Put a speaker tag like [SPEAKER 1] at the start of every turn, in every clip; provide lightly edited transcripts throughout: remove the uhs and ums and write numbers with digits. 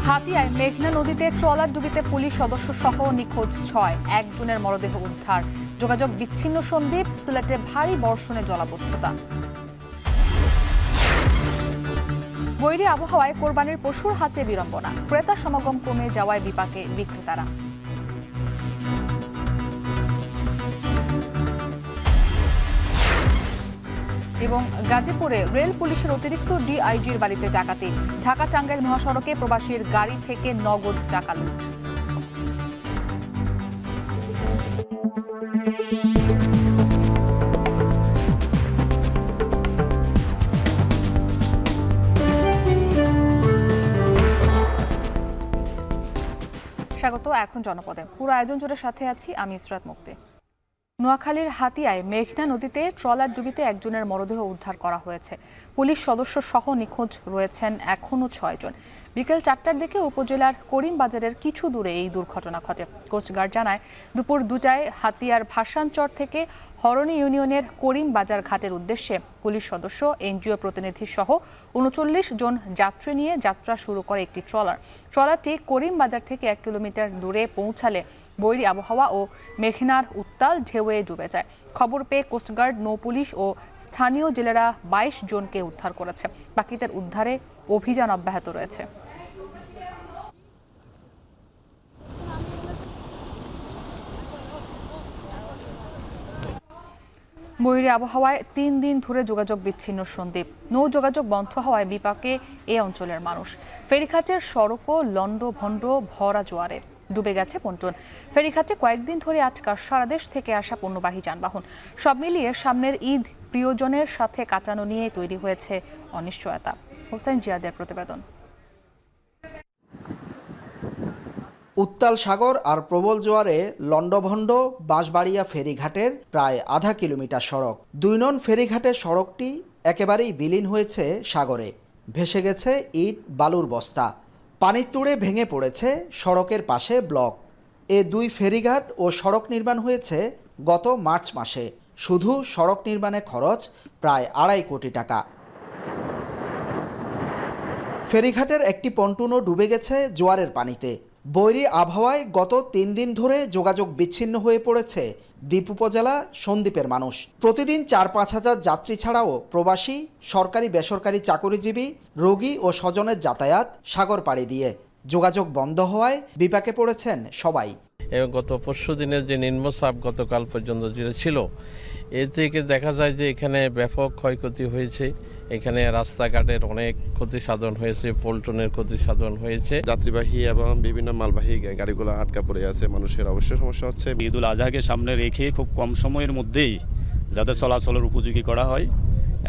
[SPEAKER 1] হাতিয়ায় মেঘনা নদীতে trawler ডুবিতে police সদস্য সহ নিখোঁজ ৬, একজনের মরদেহ উদ্ধার। যোগাযোগ বিচ্ছিন্ন সন্দ্বীপ, সিলেটে ভারী বর্ষণে জলাবদ্ধতা। বৈরী আবহাওয়ায় কোরবানির পশুর হাটে বিড়ম্বনা, ক্রেতা সমাগম কমে যাওয়ায় বিপাকে বিক্রেতারা। এবং গাজীপুরে রেল পুলিশের অতিরিক্ত ডিআইজির বাড়িতে ডাকাতি, ঢাকা টাঙ্গাইল মহাসড়কে প্রবাসীর গাড়ি থেকে নগদ টাকা লুট। স্বাগত, এখন জনপদে। পুরো আয়োজন জুড়ে সাথে আছি আমি ইসরাত মুক্তি। নোয়াখালীর হাতিয়ায় মেঘনা নদীতে ট্রলার ডুবিতে একজনের মরদেহ উদ্ধার করা হয়েছে। পুলিশ সদস্য সহ নিখোঁজ রয়েছেন এখনও ৬ জন। বিকেল ৪টার দিকে উপজেলার করিমবাজারের কিছু দূরে এই দুর্ঘটনা ঘটে। কোস্টগার্ড জানায়, দুপুর ২টায় হাতিয়ার ভাসানচর থেকে হরণী ইউনিয়নের করিমবাজার ঘাটের উদ্দেশ্যে পুলিশ সদস্য, এনজিও প্রতিনিধি সহ ৩৯ জন যাত্রী নিয়ে যাত্রা শুরু করে একটি ট্রলার। ট্রলারটি করিমবাজার থেকে ১ কিলোমিটার দূরে পৌঁছালে বৈরী আবহাওয়া ও মেঘনার উত্তাল ঢেউয়ে ডুবে যায়। খবর পেয়ে কোস্টগার্ড, নৌপুলিশ ও স্থানীয় জেলেরা ২২ জনকে উদ্ধার করেছে। বাকিদের উদ্ধারে অভিযান অব্যাহত রয়েছে। বৈরী আবহাওয়ায় ৩ দিন ধরে যোগাযোগ বিচ্ছিন্ন সন্দ্বীপ। নৌ যোগাযোগ বন্ধ হওয়ায় বিপাকে এ অঞ্চলের মানুষ। ফেরিঘাটের সড়কও লন্ডভন্ড ভরা জোয়ারে, ডুবে গেছে পন্টন। ফেরিঘাটে কয়েকদিন ধরে আটকা সারা দেশ থেকে আসা পণ্যবাহী যানবাহন। সব মিলিয়ে সামনের ঈদ প্রিয়জনের সাথে কাটানো নিয়ে তৈরি হয়েছে অনিশ্চয়তা। হোসেন জিয়াদের প্রতিবেদন।
[SPEAKER 2] উত্তাল সাগর আর প্রবল জোয়ারে লন্ডভন্ড বাঁশবাড়িয়া ফেরিঘাটের প্রায় আধা কিলোমিটার সড়ক। ২ নং ফেরিঘাটের সড়কটি একেবারেই বিলীন হয়েছে সাগরে। ভেসে গেছে ইট বালুর বস্তা। পানির তুড়ে ভেঙে পড়েছে সড়কের পাশে ব্লক। এ ২ ফেরিঘাট ও সড়ক নির্মাণ হয়েছে গত মার্চ মাসে। শুধু সড়ক নির্মাণে খরচ প্রায় ২.৫ কোটি টাকা। ফেরিঘাটের একটি পন্টুনও ডুবে গেছে জোয়ারের পানিতে। বৈরী আবহাওয়ায় গত ৩ দিন ধরে যোগাযোগ বিচ্ছিন্ন হয়ে পড়েছে দ্বীপ উপজেলা সন্দ্বীপের মানুষ। প্রতিদিন ৪-৫ হাজার যাত্রী ছাড়াও প্রবাসী, সরকারি বেসরকারি চাকরিজীবী, রোগী ও স্বজনের যাতায়াত সাগর পাড়ি দিয়ে। যোগাযোগ বন্ধ হওয়ায় বিপাকে পড়েছেন সবাই।
[SPEAKER 3] এবং গত পরশু দিনের যে নিম্নচাপ গতকাল পর্যন্ত ছিল, এ থেকে দেখা যায় যে এখানে ব্যাপক ক্ষয়ক্ষতি হয়েছে। এখানে রাস্তাঘাটের অনেক ক্ষতি সাধন হয়েছে, পল্টনের ক্ষতি সাধন হয়েছে।
[SPEAKER 4] যাত্রীবাহী এবং বিভিন্ন মালবাহী গাড়িগুলো আটকা পড়ে আছে, মানুষের অবশ্যই সমস্যা হচ্ছে।
[SPEAKER 5] ঈদুল আজহাকে সামনে রেখে খুব কম সময়ের মধ্যেই যাতে চলাচলের উপযোগী করা হয়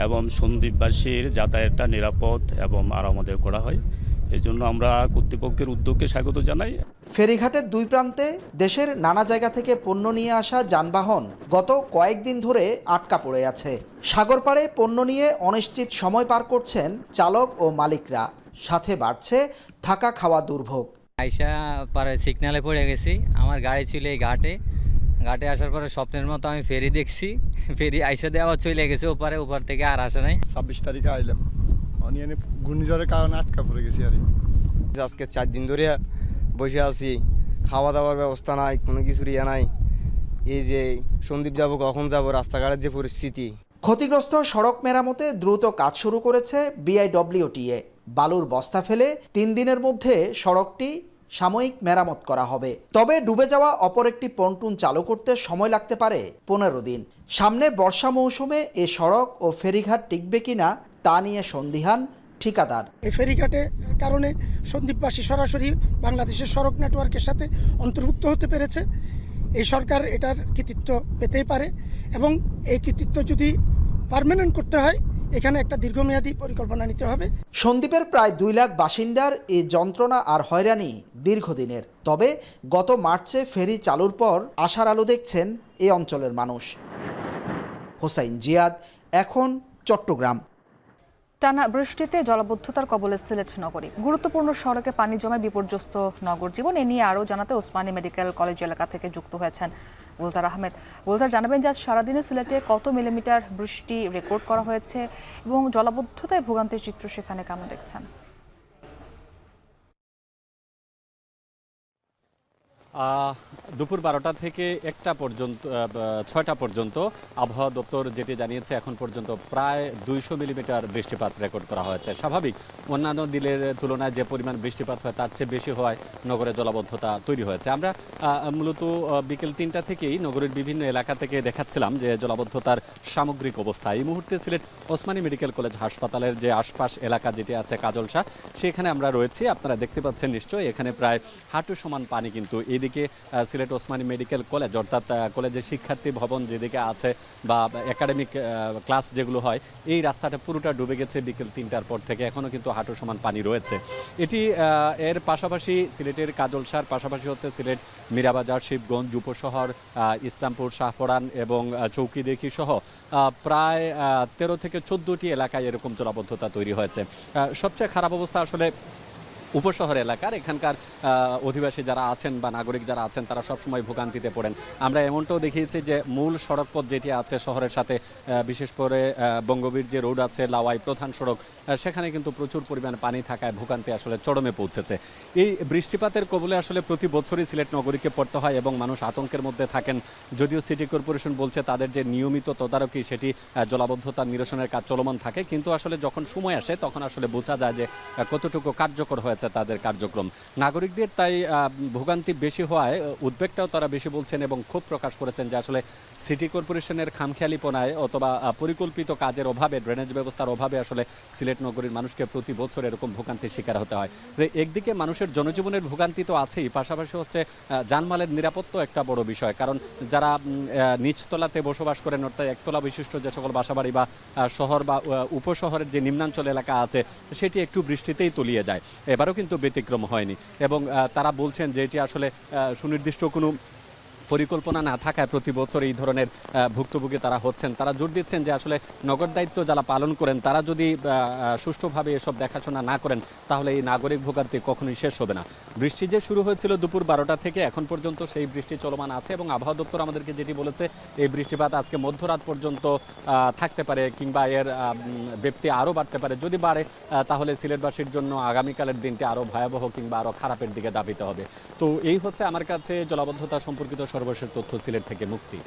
[SPEAKER 5] এবং সন্দ্বীপবাসীর যাতায়াতটা নিরাপদ এবং আরামদায়ক করা হয়, এই জন্য আমরা কর্তৃপক্ষের উদ্যোগকে স্বাগত জানাই।
[SPEAKER 2] ফেরিঘাটের ২ প্রান্তে দেশের নানা জায়গা থেকে পণ্য নিয়ে আসা যানবাহন গত কয়েকদিন ধরে আটকা পড়ে আছে। সাগর পাড়ে পণ্য নিয়ে অনিশ্চিত সময় পার করছেন চালক ও মালিকরা। সাথে বাড়ছে থাকা খাওয়া দুর্ভোগ।
[SPEAKER 6] আইসা পারে সিগনালে পড়ে গেছি। আমার গাড়ি ছিল এই ঘাটে আসার পরে স্বপ্নের মতো আমি ফেরি দেখছি। ফেরি আইসা দিয়ে আবার চলে গেছে ওপার থেকে আর আসে নাই।
[SPEAKER 7] ২৬ তারিখে আইলাম, ঘূর্ণিঝড়ের কারণে আটকা পড়ে গেছি। আর
[SPEAKER 8] আজকে ৪ দিন ধরে বসে আছি, খাওয়া দাওয়ার ব্যবস্থা নাই, কোনো কিছুর ইয়ে নাই। এই যে সন্দ্বীপ যাব, কখন যাব, রাস্তাঘাটের যে পরিস্থিতি।
[SPEAKER 2] ক্ষতিগ্রস্ত সড়ক মেরামতে দ্রুত কাজ শুরু করেছে বিআইডব্লিউটিএ। বালুর বস্তা ফেলে ৩ দিনের মধ্যে সড়কটি সাময়িক মেরামত করা হবে। তবে ডুবে যাওয়া অপর একটি পন্টুন চালু করতে সময় লাগতে পারে ১৫ দিন। সামনে বর্ষা মৌসুমে এ সড়ক ও ফেরিঘাট টিকবে কিনা তা নিয়ে সন্দিহান ঠিকাদার।
[SPEAKER 9] এই ফেরিঘাটের কারণে সন্দ্বীপবাসী সরাসরি বাংলাদেশের সড়ক নেটওয়ার্কের সাথে অন্তর্ভুক্ত হতে পেরেছে। এই সরকার এটার কৃতিত্ব পেতেই পারে এবং এই কৃতিত্ব যদি পার্মানেন্ট করতে হয়, এখানে একটা দীর্ঘমেয়াদী পরিকল্পনা নিতে হবে।
[SPEAKER 2] সন্দ্বীপের প্রায় ২ লাখ বাসিন্দার এই যন্ত্রণা আর হয়রানি দীর্ঘদিনের। তবে গত মার্চে ফেরি চালুর পর আশার আলো দেখছেন এই অঞ্চলের মানুষ। হোসেন জিয়াদ, এখন চট্টগ্রাম।
[SPEAKER 1] টানা বৃষ্টিতে জলাবদ্ধতার কবলে সিলেট নগরী। গুরুত্বপূর্ণ সড়কে পানি জমে বিপর্যস্ত নগর জীবন। এ নিয়ে আরও জানাতে ওসমানী মেডিকেল কলেজ এলাকা থেকে যুক্ত হয়েছেন গুলজার আহমেদ। গুলজার, জানাবেন যে আজ সারাদিনে সিলেটে কত মিলিমিটার বৃষ্টি রেকর্ড করা হয়েছে এবং জলাবদ্ধতায় ভোগান্তির চিত্র সেখানে কেমন দেখছেন?
[SPEAKER 10] দুপুর 12টা থেকে 1টা পর্যন্ত 6টা পর্যন্ত আবহাওয়া দপ্তর যেটি জানিয়েছে এখন পর্যন্ত প্রায় 200 মিলিমিটার বৃষ্টিপাত রেকর্ড করা হয়েছে। স্বাভাবিক অন্যান্য দিনের তুলনায় যে পরিমাণ বৃষ্টিপাত হয় তার চেয়ে বেশি হওয়ায় নগরে জলাবদ্ধতা তৈরি হয়েছে। আমরা মূলত বিকেল 3টা থেকেই নগরের বিভিন্ন এলাকা থেকে দেখাচ্ছিলাম যে জলাবদ্ধতার সামগ্রিক অবস্থা। এই মুহূর্তে সিলেট ওসমানী মেডিকেল কলেজ হাসপাতালের যে আশপাশ এলাকা যেটি আছে কাজলসা, সেখানে আমরা রয়েছি। আপনারা দেখতে পাচ্ছেন নিশ্চয়ই এখানে প্রায় হাঁটু সমান পানি, কিন্তু এদিকে সিলেট ওসমানী মেডিকেল কলেজ অর্থাৎ কলেজের শিক্ষার্থী ভবন যেদিকে আছে বা একাডেমিক ক্লাস যেগুলো হয়, এই রাস্তাটা পুরোটা ডুবে গেছে বিকেল 3টার পর থেকে। এখনও কিন্তু হাঁটু সমান পানি রয়েছে। এটি এর পাশাপাশি সিলেটের কাজলসার পাশাপাশি হচ্ছে সিলেট মীরাবাজার, শিবগঞ্জ, উপশহর, ইসলামপুর, শাহপরান এবং চৌকিদেখি সহ প্রায় 13 থেকে 14টি এলাকায় এরকম জলাবদ্ধতা তৈরি হয়েছে। সবচেয়ে খারাপ অবস্থা আসলে উপশহর এলাকার। এখানকার অধিবাসী যারা আছেন বা নাগরিক যারা আছেন তারা সবসময় ভোগান্তিতে পড়েন। আমরা এমনটাও দেখিয়েছি যে মূল সড়ক পথ যেটি আছে শহরের সাথে, বিশেষ করে বঙ্গবীর যে রোড আছে, লাওয়াই প্রধান সড়ক, সেখানে কিন্তু প্রচুর পরিমাণে পানি থাকায় ভোগান্তি আসলে চরমে পৌঁছেছে। এই বৃষ্টিপাতের কবলে আসলে প্রতি বছরই সিলেট নগরীকে পড়তে হয় এবং মানুষ আতঙ্কের মধ্যে থাকেন। যদিও সিটি কর্পোরেশন বলছে তাদের যে নিয়মিত তদারকি সেটি জলাবদ্ধতা নিরসনের কাজ চলমান থাকে, কিন্তু আসলে যখন সময় আসে তখন আসলে বোঝা যায় যে কতটুকু কার্যকর হয়েছে তাদের কার্যক্রম। নাগরিকদের তাই ভোগান্তি বেশি হওয়ায় উদ্বেগটাও তারা বেশি বলছেন এবং ক্ষোভ প্রকাশ করেছেন যে আসলে সিটি কর্পোরেশনের খামখেয়ালিপনায় অথবা পরিকল্পিত কাজের অভাবে, ড্রেনেজ ব্যবস্থার অভাবে আসলে সিলেট নগরীর মানুষকে প্রতি বছর এরকম ভোগান্তির শিকার হতে হয়। একদিকে মানুষের জনজীবনের ভোগান্তি তো আছেই, পাশাপাশি হচ্ছে জানমালের নিরাপত্তা একটা বড় বিষয়। কারণ যারা নিচতলাতে বসবাস করেন, অর্থাৎ একতলা বিশিষ্ট যে সকল বাসাবাড়ি বা শহর বা উপশহরের যে নিম্নাঞ্চল এলাকা আছে সেটি একটু বৃষ্টিতেই তলিয়ে যায়। এবারও কিন্তু ব্যতিক্রম হয়নি এবং তারা বলছেন যে এটি আসলে সুনির্দিষ্ট কোনো পরিকল্পনা না থাকায় প্রতি বছর এই ধরনের ভুক্তভোগী তারা হচ্ছেন। তারা জোর দিচ্ছেন যে আসলে নগর দায়িত্ব যারা পালন করেন তারা যদি সুষ্ঠুভাবে এসব দেখাশোনা না করেন তাহলে এই নাগরিক ভোগান্তি কখনোই শেষ হবে না। বৃষ্টি যে শুরু হয়েছিল দুপুর 12টা থেকে এখন পর্যন্ত সেই বৃষ্টি চলমান আছে এবং আবহাওয়া দপ্তর আমাদেরকে যেটি বলেছে এই বৃষ্টিপাত আজকে মধ্যরাত পর্যন্ত থাকতে পারে কিংবা এর ব্যাপ্তি আরও বাড়তে পারে। যদি বাড়ে তাহলে সিলেটবাসীর জন্য আগামীকালের দিনটি আরও ভয়াবহ কিংবা আরও খারাপের দিকে ধাবিত হবে। তো এই হচ্ছে আমার কাছে জলাবদ্ধতা সম্পর্কিত সর্বশেষ তথ্য সিলেট থেকে মুক্তি।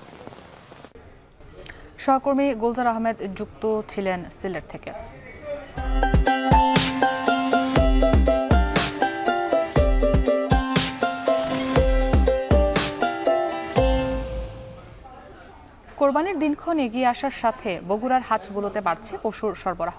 [SPEAKER 1] সহকর্মী গুলজার আহমেদ যুক্ত ছিলেন সিলেট থেকে। কোরবানির দিনক্ষণ এগিয়ে আসার সাথে বগুড়ার হাটগুলোতে বাড়ছে পশুর সরবরাহ।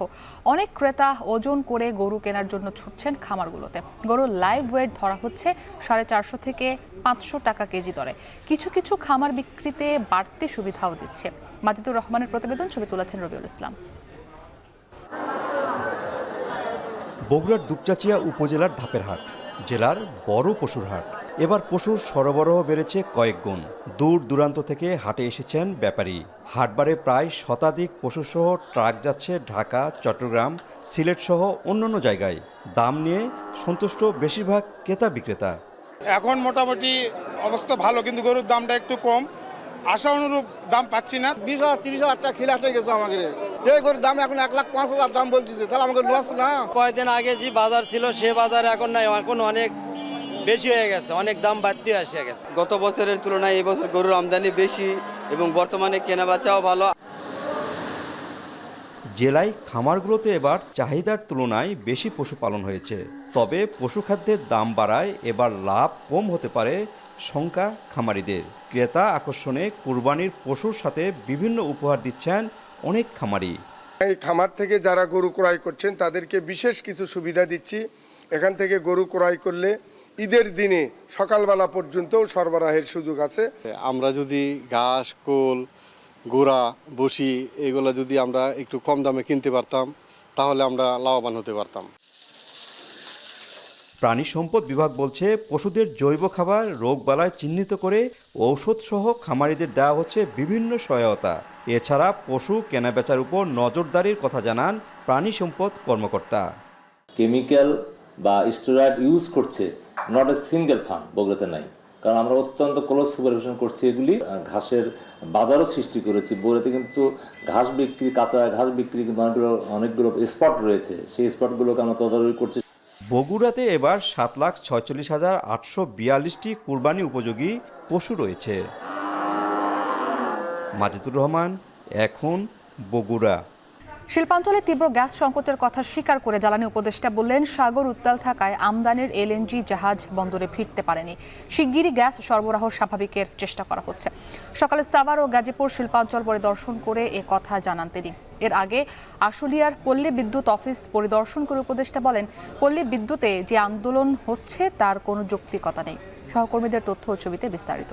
[SPEAKER 1] অনেক ক্রেতা ওজন করে গরু কেনার জন্য ছুটছেন খামারগুলোতে। গরুর লাইভ ওয়েট ধরা হচ্ছে 450 থেকে 500 টাকা কেজি দরে। কিছু কিছু খামার বিক্রিতে বাড়তি সুবিধাও দিচ্ছে। মাজিদুর রহমানের প্রতিবেদন, ছবি তুলেছেন রবিউল ইসলাম।
[SPEAKER 11] বগুড়ার দুপচাচিয়া উপজেলার ধাপের হাট জেলার বড় পশুর হাট। এবার পশুর সরবরাহ বেড়েছে কয়েক গুণ। দূর দূরান্ত থেকে হাটে এসেছেন ব্যাপারী। হাটবারে প্রায় শতাধিক পশুসহ ট্রাক যাচ্ছে ঢাকা, চট্টগ্রাম, সিলেট সহ অন্যান্য জায়গায়। দাম নিয়ে সন্তুষ্ট বেশিরভাগ ক্রেতা বিক্রেতা।
[SPEAKER 12] এখন মোটামুটি অবস্থা ভালো, কিন্তু গরুর দামটা একটু কম, আশা অনুরূপ দাম পাচ্ছি না।
[SPEAKER 8] 20,000-30,000 টাকা খিলাতে গেছে আমাকে। এই গরুর দাম এখন 1,05,000 দাম বলতেছে, তাহলে আমাকে লস না।
[SPEAKER 13] কয়েকদিন আগে যে বাজার ছিল সে বাজার এখন নাই, এখন অনেক বেশি হয়ে গেছে, অনেক দাম বাড়তি এসে গেছে।
[SPEAKER 8] গত বছরের তুলনায় এই বছর গরুর আমদানি বেশি এবং বর্তমানে কেনাবেচাও ভালো।
[SPEAKER 11] জেলায় খামারগুলোতে এবার চাহিদার তুলনায় বেশি পশু পালন হয়েছে। তবে পশু খাদ্যের দাম বাড়ায় এবার লাভ কম হতে পারে শঙ্কা খামারিদের। ক্রেতা আকর্ষণে কুরবানির পশুর সাথে বিভিন্ন উপহার দিচ্ছেন অনেক খামারি।
[SPEAKER 12] এই খামার থেকে যারা গরু ক্রয় করছেন তাদেরকে বিশেষ কিছু সুবিধা দিচ্ছি। এখান থেকে গরু ক্রয় করলে ঈদের দিনে সকালবেলা পর্যন্ত সরবরাহের সুযোগ আছে।
[SPEAKER 4] আমরা যদি ঘাস, কোল, গোড়া, বসি এগুলো যদি আমরা একটু কম দামে কিনতে পারতাম তাহলে আমরা লাভবান হতে পারতাম।
[SPEAKER 11] প্রাণী সম্পদ বিভাগ বলছে পশুদের জৈব খাবার, রোগবালাই চিহ্নিত করে ঔষধ সহ খামারিদের দেওয়া হচ্ছে বিভিন্ন সহায়তা। এছাড়া পশু কেনাবেচার উপর নজরদারির কথা জানান প্রাণী সম্পদ কর্মকর্তা।
[SPEAKER 14] কেমিক্যাল বা স্টেরয়েড ইউজ করছে নট এ সিঙ্গেল ফার্ম বগুড়াতে নাই, কারণ আমরা অত্যন্ত ক্লোজ সুপারভিশন করছি। এগুলি ঘাসের বাজারও সৃষ্টি করেছি। বগুড়াতে কিন্তু ঘাস বিক্রি, কাঁচা ঘাস বিক্রি কিন্তু অনেকগুলো স্পট রয়েছে, সেই স্পটগুলোকে আমরা তদারকি করছি।
[SPEAKER 11] বগুড়াতে এবার 7,46,842টি কুরবানি উপযোগী পশু রয়েছে। মাজিদুর রহমান, এখন বগুড়া।
[SPEAKER 1] শিল্পাঞ্চলে তীব্র গ্যাস সংকটের কথা স্বীকার করে জ্বালানি উপদেষ্টা বললেন, সাগর উত্তাল থাকায় আমদানির এলএনজি জাহাজ বন্দরে ফিরতে পারেনি। শিগগিরই গ্যাস সরবরাহ স্বাভাবিকের চেষ্টা করা হচ্ছে। সকালে সাভার ও গাজীপুর শিল্পাঞ্চল পরিদর্শন করে এ কথা জানান তিনি। এর আগে আশুলিয়ার পল্লী বিদ্যুৎ অফিস পরিদর্শন করে উপদেষ্টা বলেন, পল্লী বিদ্যুতে যে আন্দোলন হচ্ছে তার কোনো যৌক্তিকতা নেই। সহকর্মীদের তথ্য ও ছবিতে বিস্তারিত।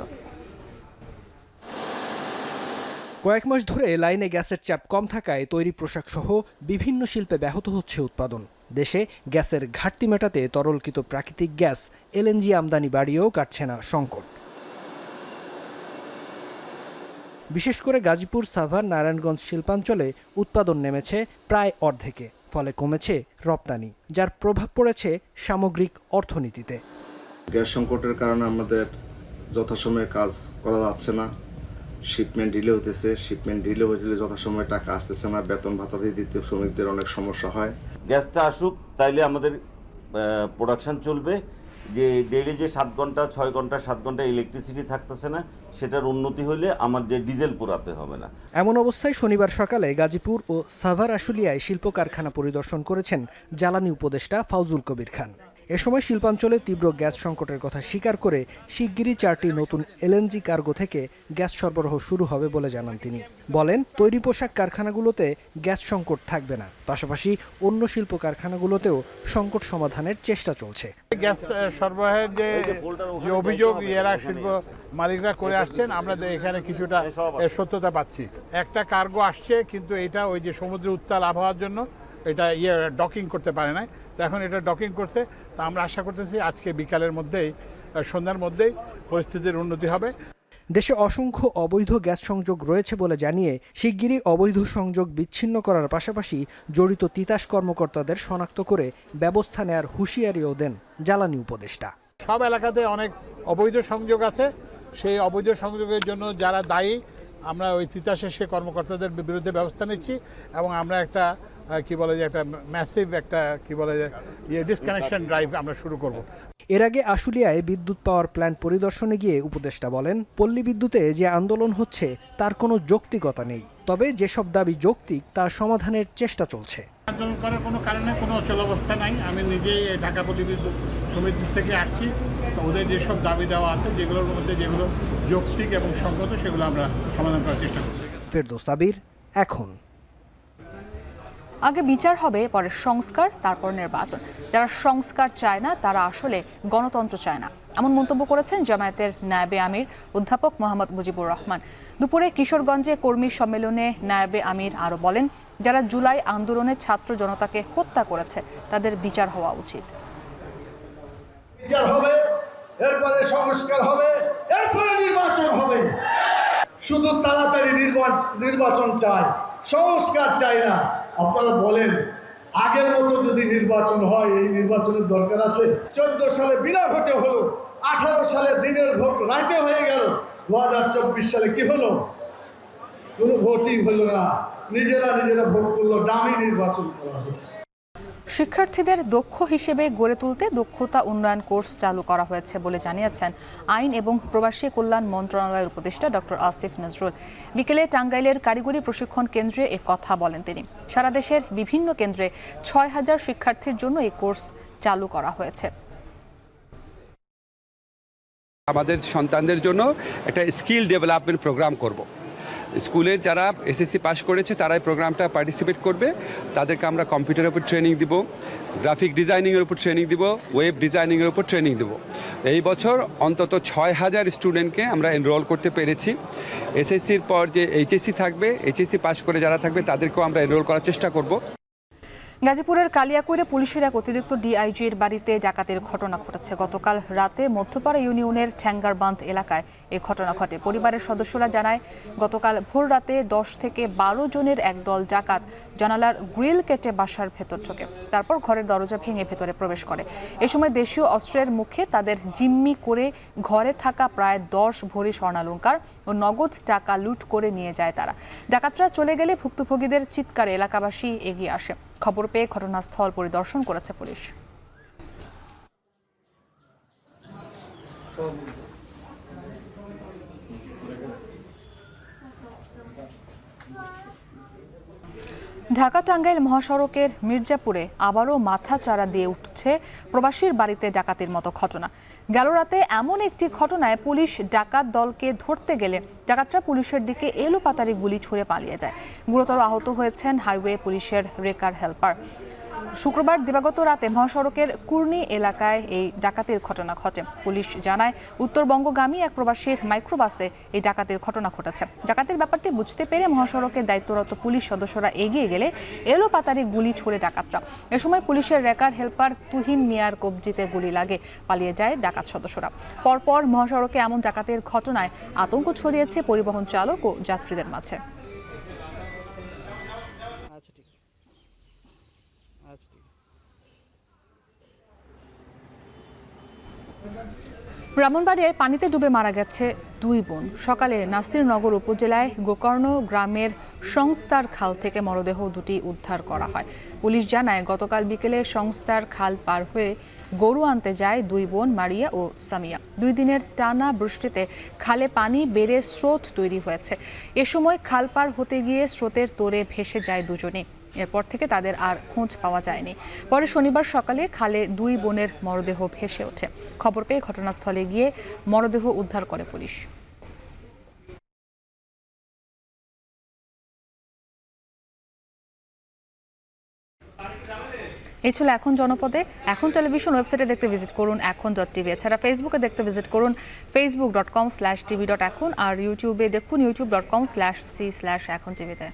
[SPEAKER 15] কয়েক মাস ধরে লাইনে গ্যাসের চাপ কম থাকায় তৈরি পোশাক সহ বিভিন্ন শিল্পে ব্যাহত হচ্ছে উৎপাদন। দেশে গ্যাসের ঘাটতি মেটাতে তরলকৃত প্রাকৃতিক গ্যাস এলএনজি আমদানি বাড়িয়েও কাটছে না সংকট। বিশেষ করে গাজীপুর, সাভার, নারায়ণগঞ্জ শিল্পাঞ্চলে উৎপাদন নেমেছে প্রায় অর্ধেকে, ফলে কমেছে রপ্তানি, যার প্রভাব পড়েছে সামগ্রিক অর্থনীতিতে।
[SPEAKER 16] গ্যাস সংকটের কারণে আমাদের যথাসময়ে কাজ করা যাচ্ছে না, শিপমেন্ট ডিলে হতেছে, শিপমেন্ট ডিলে হলে যথাসময়ে টাকা আসতেছে না, বেতন ভাতা দিয়ে দিতে শ্রমিকদের অনেক সমস্যা হয়।
[SPEAKER 17] গ্যাসটা আসুক, তাইলে আমাদের প্রোডাকশন চলবে। যে ডেইলি যে 7 ঘন্টা 6 ঘন্টা 7 ঘন্টা ইলেকট্রিসিটি থাকতেছে না, সেটার উন্নতি হলে আমার যে ডিজেল পোড়াতে হবে না।
[SPEAKER 15] এমন অবস্থায় শনিবার সকালে গাজীপুর ও সাভার আশুলিয়ায় শিল্প কারখানা পরিদর্শন করেছেন জ্বালানি উপদেষ্টা ফাউজুল কবির খান। এ সময় শিল্পাঞ্চলে তীব্র গ্যাস সংকটের কথা স্বীকার করে শিগগিরই 4টি নতুন এলএনজি কার্গো থেকে গ্যাস সরবরাহ শুরু হবে বলে জানান তিনি। বলেন, তৈরি পোশাক কারখানাগুলোতে গ্যাস সংকট থাকবে না, পাশাপাশি অন্য শিল্প কারখানাগুলোতেও সংকট সমাধানের চেষ্টা চলছে।
[SPEAKER 18] গ্যাস সরবরাহের যে অভিযোগ এরা শিল্প মালিকরা করে আসছেন, আমরা এখানে কিছুটা সত্যতা পাচ্ছি। একটা কার্গো আসছে, কিন্তু এটা ওই যে সমুদ্রের উত্তাল আবহাওয়ার জন্য এটা ডকিং করতে পারে না। তো এখন এটা ডকিং করছে, তা আমরা আশা করতেছি আজকে বিকালের মধ্যেই, সন্ধ্যার মধ্যেই পরিস্থিতির উন্নতি হবে।
[SPEAKER 15] দেশে অসংখ্য অবৈধ গ্যাস সংযোগ রয়েছে বলে জানিয়ে শিগগিরই অবৈধ সংযোগ বিচ্ছিন্ন করার পাশাপাশি জড়িত তিতাস কর্মকর্তাদের শনাক্ত করে ব্যবস্থা নেয়ার হুঁশিয়ারিও দেন জ্বালানি উপদেষ্টা।
[SPEAKER 18] সব এলাকাতে অনেক অবৈধ সংযোগ আছে, সেই অবৈধ সংযোগের জন্য যারা দায়ী, আমরা ওই তিতাসের সে কর্মকর্তাদের বিরুদ্ধে ব্যবস্থা নিচ্ছি এবং আমরা একটা একটা ম্যাসিভ একটা ডিসকানেকশন ড্রাইভ আমরা শুরু করব।
[SPEAKER 15] এর আগে আশুলিয়ায় বিদ্যুৎ পাওয়ার প্ল্যান্ট পরিদর্শনে গিয়ে উপদেষ্টা বলেন, পল্লী বিদ্যুতে যে আন্দোলন হচ্ছে তার কোনো যৌক্তিকতা নেই, তবে যেসব দাবি যৌক্তিক তা সমাধানের চেষ্টা চলছে।
[SPEAKER 18] আন্দোলন করার কোনো কারণে কোনো চলাবস্থা নাই। আমি নিজেই ঢাকা পল্লী বিদ্যুৎ সমিতি থেকে আসছি, তো ওদের যেসব দাবি দেওয়া আছে, যেগুলোর মধ্যে যেগুলো যৌক্তিক এবং সঙ্গত, সেগুলো আমরা সমাধান করার চেষ্টা করছি।
[SPEAKER 15] ফেরদৌস সাবির, এখন।
[SPEAKER 1] আগে বিচার হবে, পরে সংস্কার, তারপর নির্বাচন। যারা সংস্কার চায় না তারা আসলে গণতন্ত্র চায় না, এমন মন্তব্য করেছেন জামায়াতের নায়েবে আমির অধ্যাপক মোহাম্মদ মুজিবুর রহমান। দুপুরে কিশোরগঞ্জে কর্মী সম্মেলনে নায়েবে আমির আরও বলেন, যারা জুলাই আন্দোলনে ছাত্র জনতাকে হত্যা করেছে তাদের বিচার হওয়া উচিত।
[SPEAKER 19] বিচার হবে, এরপরে সংস্কার হবে, এরপরে নির্বাচন হবে। শুধু তাড়াতাড়ি নির্বাচন চাই, সংস্কার চাই না। আপনারা বলেন, আগের মতো যদি নির্বাচন হয়, এই নির্বাচনের দরকার আছে? 14 সালে বিনা ভোটে হলো, 18 সালে দিনের ভোট রাতে হয়ে গেল, 2024 সালে কি হলো? কোনো ভোটই হলো না, নিজেরা ভোট করলো, দামি নির্বাচন করা হয়েছে।
[SPEAKER 1] শিক্ষার্থীদের দক্ষ হিসেবে গড়ে তুলতে দক্ষতা উন্নয়ন কোর্স চালু করা হয়েছে বলে জানিয়েছেন আইন এবং প্রবাসী কল্যাণ মন্ত্রণালয়ের উপদেষ্টা ডক্টর আসিফ নজরুল। বিকেলে টাঙ্গাইলের কারিগরি প্রশিক্ষণ কেন্দ্রে এ কথা বলেন তিনি। সারা দেশের বিভিন্ন কেন্দ্রে 6000 শিক্ষার্থীর জন্য এই কোর্স চালু করা হয়েছে।
[SPEAKER 20] আমাদের সন্তানদের জন্য একটা স্কিল ডেভেলপমেন্ট প্রোগ্রাম করব। স্কুলে যারা এসএসসি পাস করেছে তারাই প্রোগ্রামটা পার্টিসিপেট করবে। তাদেরকে আমরা কম্পিউটারের উপর ট্রেনিং দিব, গ্রাফিক ডিজাইনিংয়ের উপর ট্রেনিং দিব, ওয়েব ডিজাইনিংয়ের উপর ট্রেনিং দিব। এই বছর অন্তত 6000 স্টুডেন্টকে আমরা এনরোল করতে পেরেছি। এসএসসির পর যে এইচএসসি থাকবে, এইচএসসি পাস করে যারা থাকবে তাদেরকেও আমরা এনরোল করার চেষ্টা করব।
[SPEAKER 1] গাজীপুরের কালিয়াকৈরে পুলিশের এক অতিরিক্ত ডিআইজির বাড়িতে ডাকাতির ঘটনা ঘটেছে। গতকাল রাতে মধ্যপাড়া ইউনিয়নের ঠ্যাঙ্গারবাঁধ এলাকায় এই ঘটনা ঘটে। পরিবারের সদস্যরা জানায়, গতকাল ভোর রাতে 10 থেকে 12 জনের একদল ডাকাত জানালার গ্রিল কেটে বাসার ভেতর ঢোকে, তারপর ঘরের দরজা ভেঙে ভেতরে প্রবেশ করে। এ সময় দেশীয় অস্ত্রের মুখে তাদের জিম্মি করে ঘরে থাকা প্রায় 10 ভরি স্বর্ণালংকার ও নগদ টাকা লুট করে নিয়ে যায় তারা। ডাকাতরা চলে গেলে ভুক্তভোগীদের চিৎকারে এলাকাবাসী এগিয়ে আসে। খবর পেয়ে ঘটনাস্থল পরিদর্শন করেছে পুলিশ। ঢাকা টাঙ্গাইল মহাসড়কের মির্জাপুরে আবারও মাথা চারা দিয়ে উঠছে প্রবাসীর বাড়িতে ডাকাতির মতো ঘটনা। গেল রাতে এমন একটি ঘটনায় পুলিশ ডাকাত দলকে ধরতে গেলে ডাকাতরা পুলিশের দিকে এলোপাতাড়ি গুলি ছুড়ে পালিয়ে যায়। গুরুতর আহত হয়েছেন হাইওয়ে পুলিশের রেকার হেল্পার। শুক্রবার দিবাগত রাতে মহাসড়কের কুর্নি এলাকায় এই ডাকাতির ঘটনা ঘটে। পুলিশ জানায় উত্তরবঙ্গগামী এক প্রবাসীর মাইক্রোবাসে এই ডাকাতির ঘটনা ঘটেছে। ডাকাতির ব্যাপারটি বুঝতে পেরে মহাসড়কে দায়িত্বরত পুলিশ সদস্যরা এগিয়ে গেলে এলোপাতাড়ি গুলি ছুড়ে ডাকাতরা। এ সময় পুলিশের রেকার হেল্পার তুহিন মিয়ার কবজিতে গুলি লাগে, পালিয়ে যায় ডাকাত সদস্যরা। পরপর মহাসড়কে এমন ডাকাতির ঘটনায় আতঙ্ক ছড়িয়েছে পরিবহন চালক ও যাত্রীদের মাঝে। ব্রাহ্মণবাড়িয়ায় পানিতে ডুবে মারা গেছে দুই বোন। সকালে নাসিরনগর উপজেলায় গোকর্ণ গ্রামের সংস্থার খাল থেকে মরদেহ দুটি উদ্ধার করা হয়। পুলিশ জানায় গতকাল বিকেলে সংস্থার খাল পার হয়ে গরু আনতে যায় দুই বোন মারিয়া ও সামিয়া। 2 দিনের টানা বৃষ্টিতে খালে পানি বেড়ে স্রোত তৈরি হয়েছে। এ সময় খাল পার হতে গিয়ে স্রোতের তোড়ে ভেসে যায় দুজনেই। এরপর থেকে তাদের আর খোঁজ পাওয়া যায়নি। পরে শনিবার সকালে খালে দুই বোনের মরদেহ ভেসে ওঠে। খবর পেয়ে ঘটনাস্থলে গিয়ে মরদেহ উদ্ধার করে পুলিশ। এই ছিল এখন জনপদে। এখন টেলিভিশন ওয়েবসাইটে দেখতে ভিজিট করুন এখন.tv। এছাড়া ফেসবুকে দেখতে ভিজিট করুন facebook.com/tv.এখন আর ইউটিউবে দেখুন youtube.com/c/এখন টিভিতে।